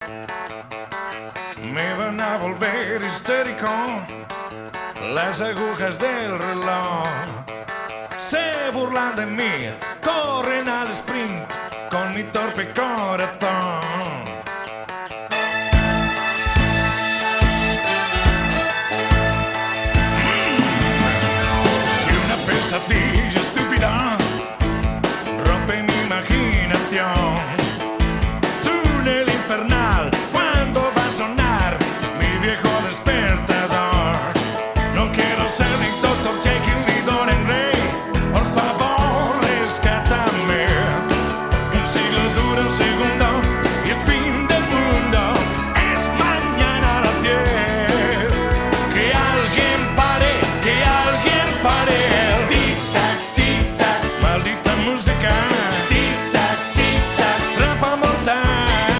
Me van a volver histérico las agujas del reloj. Se burlan de mí, corren al sprint con mi torpe corazón. Si una pesadilla